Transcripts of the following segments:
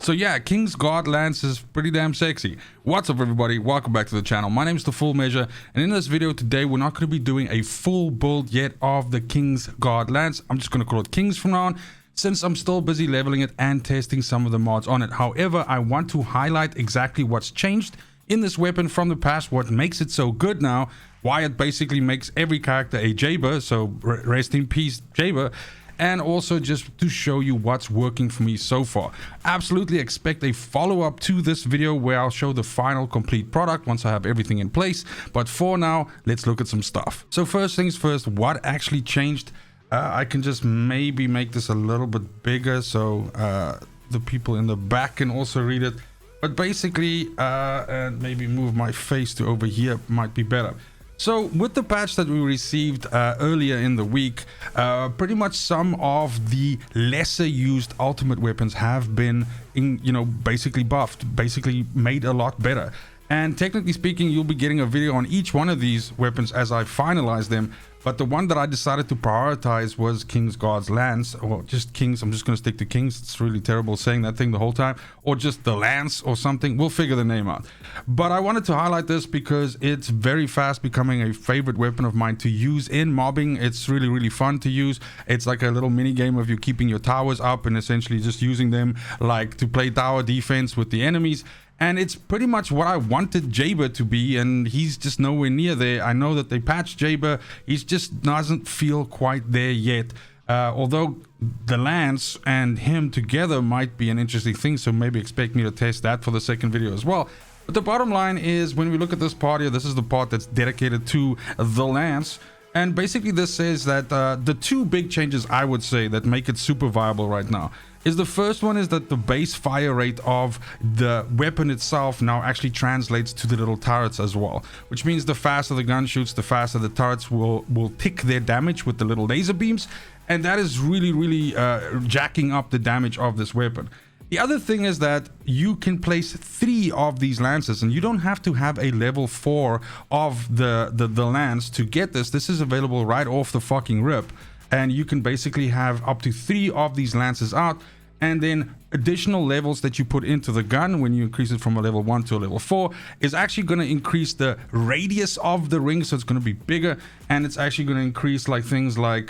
So yeah, King's Guard Lance is pretty damn sexy. What's up everybody, welcome back to the channel. My name is The Full Measure, and in this video today we're not going to be doing a full build yet of the King's Guard Lance. I'm just going to call it King's from now on, since I'm still busy leveling it and testing some of the mods on it. However, I want to highlight exactly what's changed in this weapon from the past, what makes it so good now, why it basically makes every character a Jaber, so rest in peace Jaber, and also just to show you what's working for me so far. Absolutely expect a follow-up to this video where I'll show the final complete product once I have everything in place, but for now let's look at some stuff. So first things first, what actually changed? I can just maybe make this a little bit bigger so the people in the back can also read it, but basically and maybe move my face to over here might be better. So with the patch that we received earlier in the week, pretty much some of the lesser used ultimate weapons have been basically buffed, basically made a lot better. And technically speaking, you'll be getting a video on each one of these weapons as I finalize them. But the one that I decided to prioritize was King's Guard's Lance, or just King's. I'm just going to stick to King's. It's really terrible saying that thing the whole time. Or just the Lance or something. We'll figure the name out. But I wanted to highlight this because it's very fast becoming a favorite weapon of mine to use in mobbing. It's really, really fun to use. It's like a little mini game of you keeping your towers up and essentially just using them like to play tower defense with the enemies. And it's pretty much what I wanted Jaber to be, and he's just nowhere near there. I know that they patched Jaber, he just doesn't feel quite there yet. Although the Lance and him together might be an interesting thing, so maybe expect me to test that for the second video as well. But the bottom line is, when we look at this part here, this is the part that's dedicated to the Lance. And basically this says that the two big changes I would say that make it super viable right now is the first one is that the base fire rate of the weapon itself now actually translates to the little turrets as well, which means the faster the gun shoots, the faster the turrets will tick their damage with the little laser beams, and that is really jacking up the damage of this weapon. The other thing is that you can place 3 of these lances, and you don't have to have a level 4 of the lance to get this. This is available right off the fucking rip, and you can basically have up to 3 of these lances out, and then additional levels that you put into the gun when you increase it from a level 1 to a level 4 is actually going to increase the radius of the ring, so it's going to be bigger, and it's actually going to increase like things like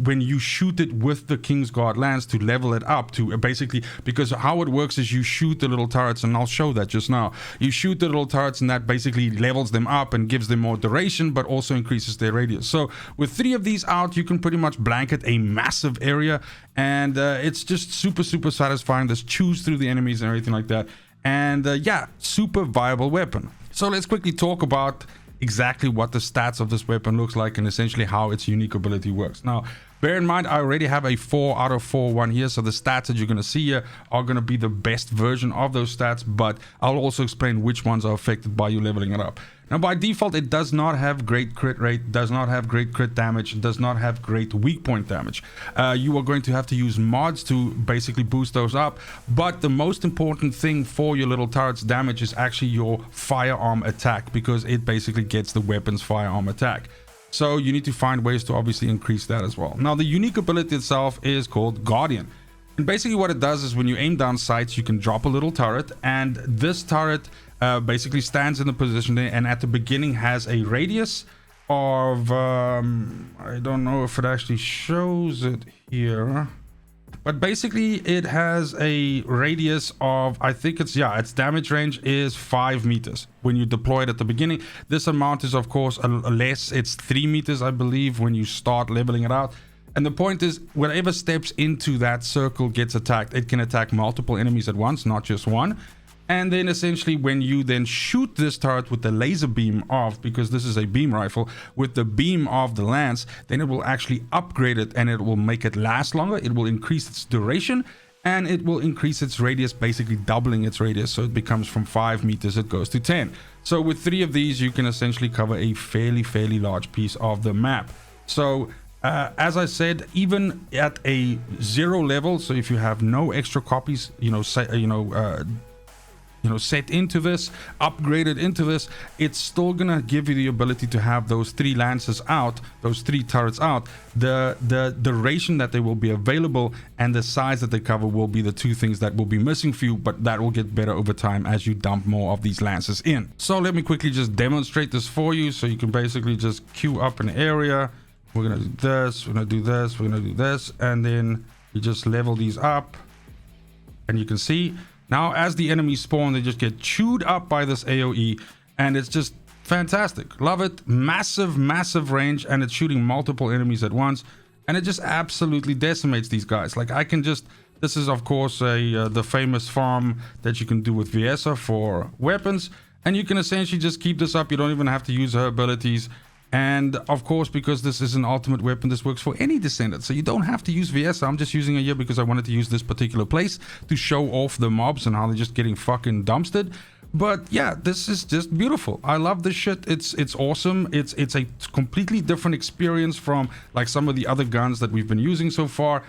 when you shoot it with the King's Guard Lance to level it up to basically, because how it works is you shoot the little turrets, and I'll show that just now. You shoot the little turrets and that basically levels them up and gives them more duration, but also increases their radius. So with 3 of these out, you can pretty much blanket a massive area, and it's just super satisfying. Just choose through the enemies and everything like that, and yeah, super viable weapon. So let's quickly talk about exactly what the stats of this weapon looks like and essentially how its unique ability works. Now bear in mind, I already have a 4 out of 4 one here, so the stats that you're going to see here are going to be the best version of those stats, but I'll also explain which ones are affected by you leveling it up. Now by default, it does not have great crit rate, does not have great crit damage, does not have great weak point damage. You are going to have to use mods to basically boost those up, but the most important thing for your little turret's damage is actually your firearm attack, because it basically gets the weapon's firearm attack. So you need to find ways to obviously increase that as well. Now the unique ability itself is called Guardian. And basically what it does is when you aim down sights, you can drop a little turret, and this turret basically stands in the position there, and at the beginning has a radius of I don't know if it actually shows it here, but basically it has a radius of, I think it's, yeah, its damage range is 5 meters when you deploy it at the beginning. This amount is of course less, it's 3 meters I believe when you start leveling it out. And the point is, whatever steps into that circle gets attacked. It can attack multiple enemies at once, not just one. And then essentially when you then shoot this turret with the laser beam of, because this is a beam rifle, with the beam of the lance, then it will actually upgrade it, and it will make it last longer. It will increase its duration, and it will increase its radius, basically doubling its radius. So it becomes from 5 meters, it goes to 10. So with 3 of these, you can essentially cover a fairly large piece of the map. So as I said, even at a 0 level, so if you have no extra copies, set into this, upgraded into this, it's still gonna give you the ability to have those 3 lances out, those 3 turrets out. The duration that they will be available and the size that they cover will be the 2 things that will be missing for you, but that will get better over time as you dump more of these lances in. So let me quickly just demonstrate this for you, so you can basically just queue up an area. We're gonna do this, we're gonna do this, we're gonna do this, and then you just level these up, and you can see now as the enemies spawn, they just get chewed up by this AoE, and it's just fantastic. Love it. Massive range, and it's shooting multiple enemies at once, and it just absolutely decimates these guys. Like, I can just, this is of course the famous farm that you can do with Viesa for weapons, and you can essentially just keep this up. You don't even have to use her abilities. And of course, because this is an ultimate weapon, this works for any descendant, so you don't have to use Viesa. I'm just using it here because I wanted to use this particular place to show off the mobs and how they're just getting fucking dumpstered. But yeah, this is just beautiful. I love this shit. It's awesome. It's a completely different experience from like some of the other guns that we've been using so far,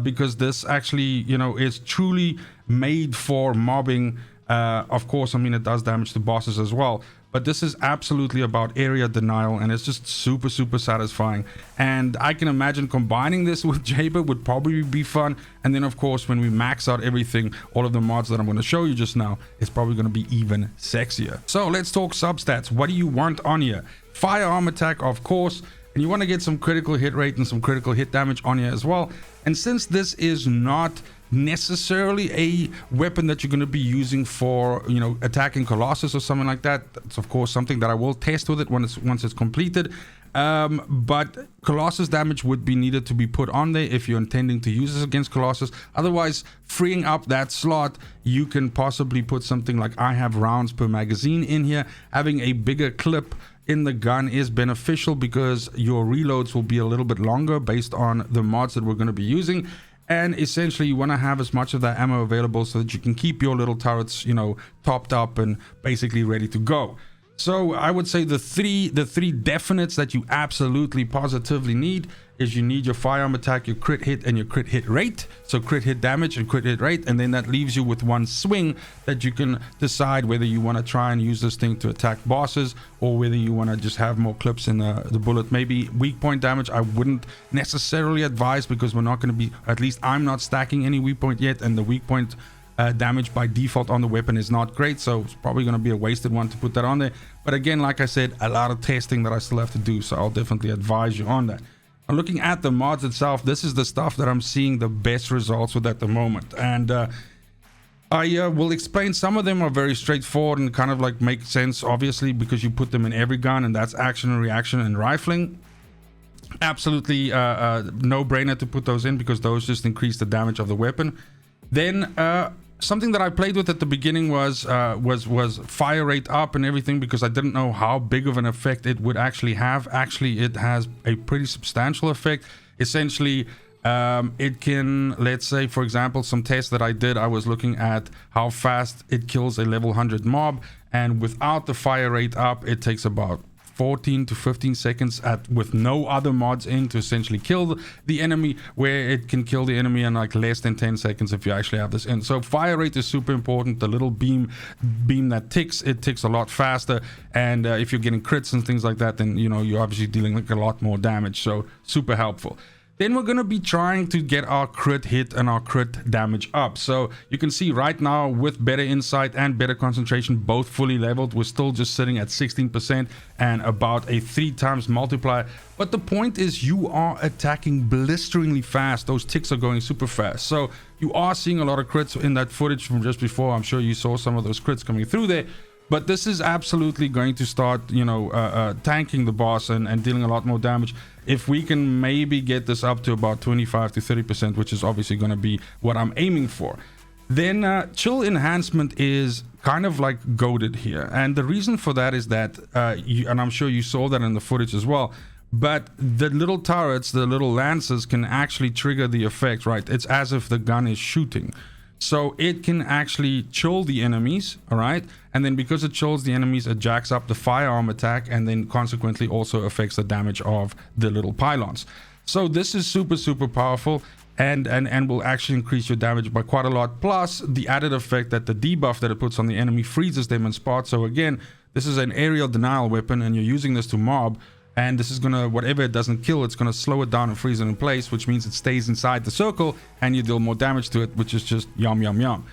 because this actually, is truly made for mobbing. Of course, I mean, it does damage to bosses as well, but this is absolutely about area denial, and it's just super satisfying. And I can imagine combining this with Jaber would probably be fun. And then of course, when we max out everything, all of the mods that I'm going to show you just now, it's probably going to be even sexier. So let's talk substats. What do you want on here? Firearm attack, of course, and you want to get some critical hit rate and some critical hit damage on here as well. And since this is not necessarily a weapon that you're going to be using for attacking Colossus or something like that, it's of course something that I will test with it once it's completed, but Colossus damage would be needed to be put on there if you're intending to use this against Colossus. Otherwise, freeing up that slot, you can possibly put something like, I have rounds per magazine in here. Having a bigger clip in the gun is beneficial because your reloads will be a little bit longer based on the mods that we're going to be using. And essentially, you want to have as much of that ammo available so that you can keep your little turrets, topped up and basically ready to go. So I would say the three definites that you absolutely positively need is you need your firearm attack, your crit hit, and your crit hit rate. So crit hit damage and crit hit rate, and then that leaves you with one swing that you can decide whether you want to try and use this thing to attack bosses or whether you want to just have more clips in the bullet. Maybe weak point damage I wouldn't necessarily advise, because we're not going to be, at least I'm not stacking any weak point yet, and the weak point damage by default on the weapon is not great, so it's probably going to be a wasted one to put that on there. But again, like I said, a lot of testing that I still have to do, so I'll definitely advise you on that. Now, looking at the mods itself, this is the stuff that I'm seeing the best results with at the moment, and I will explain. Some of them are very straightforward and kind of like make sense, obviously, because you put them in every gun, and that's action and reaction and rifling. Absolutely no-brainer to put those in, because those just increase the damage of the weapon. Then something that I played with at the beginning was fire rate up and everything, because I didn't know how big of an effect it would actually have. Actually, it has a pretty substantial effect. Essentially, it can, let's say, for example, some tests that I did, I was looking at how fast it kills a level 100 mob, and without the fire rate up, it takes about 14 to 15 seconds with no other mods in to essentially kill the enemy, where it can kill the enemy in like less than 10 seconds if you actually have this in. So fire rate is super important. The little beam that ticks, it ticks a lot faster, and if you're getting crits and things like that, then you're obviously dealing like a lot more damage, so super helpful. Then we're going to be trying to get our crit hit and our crit damage up. So you can see right now, with better insight and better concentration, both fully leveled, we're still just sitting at 16% and about a 3 times multiplier. But the point is, you are attacking blisteringly fast. Those ticks are going super fast. So you are seeing a lot of crits in that footage from just before. I'm sure you saw some of those crits coming through there. But this is absolutely going to start, tanking the boss and dealing a lot more damage. If we can maybe get this up to about 25 to 30%, which is obviously going to be what I'm aiming for, then chill enhancement is kind of like goated here. And the reason for that is that, and I'm sure you saw that in the footage as well, but the little turrets, the little lances, can actually trigger the effect, right? It's as if the gun is shooting. So it can actually chill the enemies, all right? And then because it chills the enemies, it jacks up the firearm attack, and then consequently also affects the damage of the little pylons. So this is super powerful. and will actually increase your damage by quite a lot. Plus the added effect that the debuff that it puts on the enemy freezes them in spots. So again, this is an aerial denial weapon, and you're using this to mob, and this is gonna, whatever it doesn't kill, it's gonna slow it down and freeze it in place, which means it stays inside the circle and you deal more damage to it, which is just yum yum yum.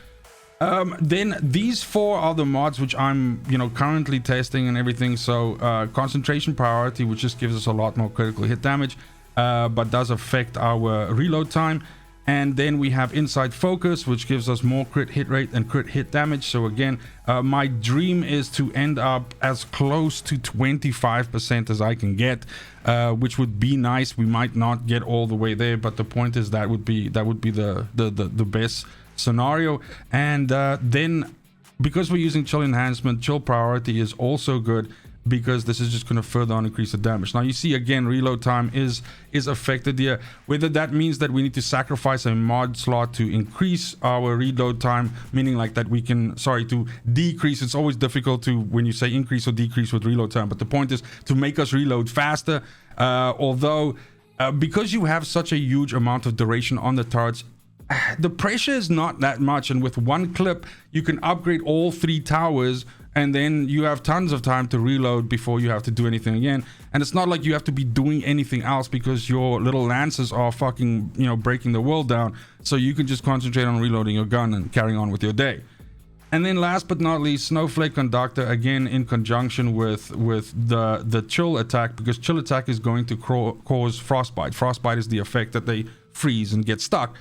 Then these 4 are the mods which I'm currently testing and everything. So concentration priority, which just gives us a lot more critical hit damage, but does affect our reload time. And then we have inside focus, which gives us more crit hit rate and crit hit damage. So again, my dream is to end up as close to 25% as I can get, which would be nice. We might not get all the way there, but the point is that would be the best scenario. And then because we're using chill enhancement, chill priority is also good, because this is just going to further on increase the damage. Now you see again, reload time is affected here. Whether that means that we need to sacrifice a mod slot to increase our reload time, meaning like that we can, to decrease. It's always difficult to, when you say increase or decrease with reload time, but the point is to make us reload faster. Although because you have such a huge amount of duration on the turrets, the pressure is not that much, and with one clip you can upgrade all 3 towers, and then you have tons of time to reload before you have to do anything again. And it's not like you have to be doing anything else because your little lances are fucking breaking the world down, so you can just concentrate on reloading your gun and carrying on with your day. And then last but not least, Snowflake Conductor, again in conjunction with the chill attack, because chill attack is going to cause frostbite. Frostbite is the effect that they freeze and get stuck.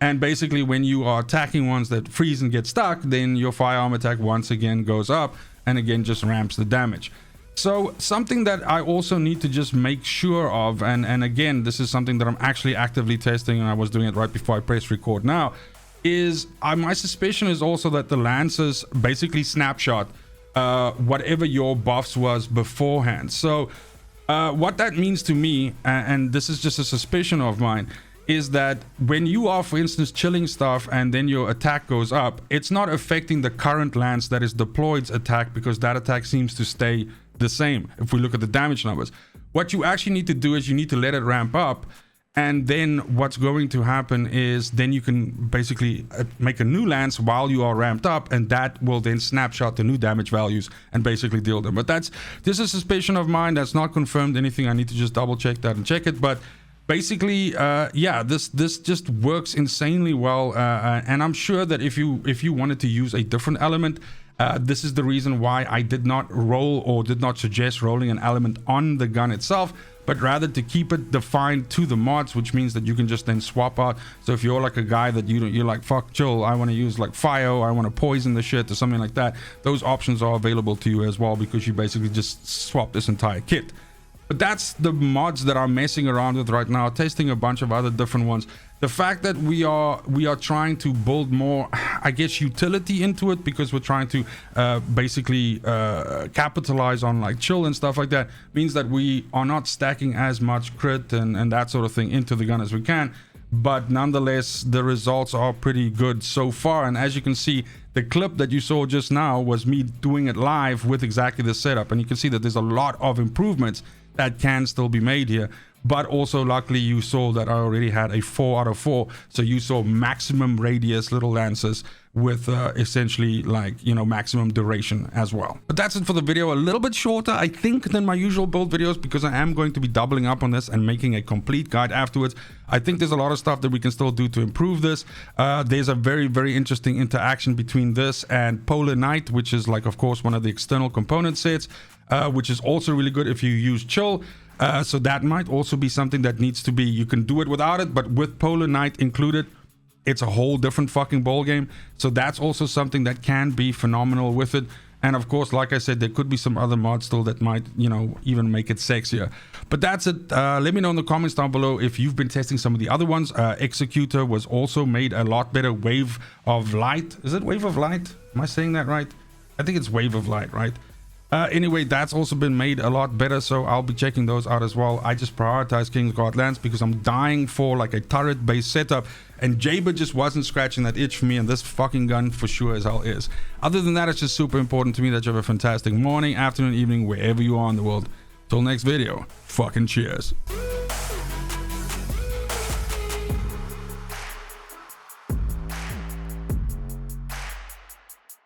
And basically when you are attacking ones that freeze and get stuck, then your firearm attack once again goes up and again just ramps the damage. So something that I also need to just make sure of, and again, this is something that I'm actually actively testing, and I was doing it right before I press record now, is my suspicion is also that the Lancers basically snapshot whatever your buffs was beforehand. So what that means to me, and this is just a suspicion of mine, is that when you are, for instance, chilling stuff and then your attack goes up, it's not affecting the current lance that is deployed's attack, because that attack seems to stay the same if we look at the damage numbers. What you actually need to do is you need to let it ramp up, and then what's going to happen is then you can basically make a new lance while you are ramped up, and that will then snapshot the new damage values and basically deal them. But this is a suspicion of mine. That's not confirmed anything. I need to just double check that and check it. But basically, yeah, this just works insanely well, and I'm sure that if you wanted to use a different element, this is the reason why I did not roll or did not suggest rolling an element on the gun itself, but rather to keep it defined to the mods, which means that you can just then swap out. So if you're like a guy that you're like, fuck chill, I want to use like fire, I want to poison the shit or something like that, those options are available to you as well, because you basically just swap this entire kit. But that's the mods that I'm messing around with right now, testing a bunch of other different ones. The fact that we are trying to build more, I guess, utility into it, because we're trying to basically capitalize on like chill and stuff like that, means that we are not stacking as much crit and that sort of thing into the gun as we can. But nonetheless, the results are pretty good so far. And as you can see, the clip that you saw just now was me doing it live with exactly the setup, and you can see that there's a lot of improvements that can still be made here. But also luckily you saw that I already had a 4 out of 4, so you saw maximum radius little lances with essentially like maximum duration as well. But that's it for the video. A little bit shorter I think than my usual build videos, because I am going to be doubling up on this and making a complete guide afterwards. I think there's a lot of stuff that we can still do to improve this. There's a very interesting interaction between this and Polar Night, which is like, of course, one of the external component sets, which is also really good if you use chill. So that might also be something that needs to be, you can do it without it, but with Polar Night included, it's a whole different fucking ball game. So that's also something that can be phenomenal with it. And of course, like I said, there could be some other mods still that might, even make it sexier. But that's it. Let me know in the comments down below if you've been testing some of the other ones. Executor was also made a lot better. Wave of Light. Is it Wave of Light? Am I saying that right? I think it's Wave of Light, right? Anyway, that's also been made a lot better, so I'll be checking those out as well. I just prioritize Kingsguard Lance because I'm dying for like a turret-based setup, and Jaber just wasn't scratching that itch for me, and this fucking gun for sure as hell is. Other than that, it's just super important to me that you have a fantastic morning, afternoon, evening, wherever you are in the world. Till next video, fucking cheers.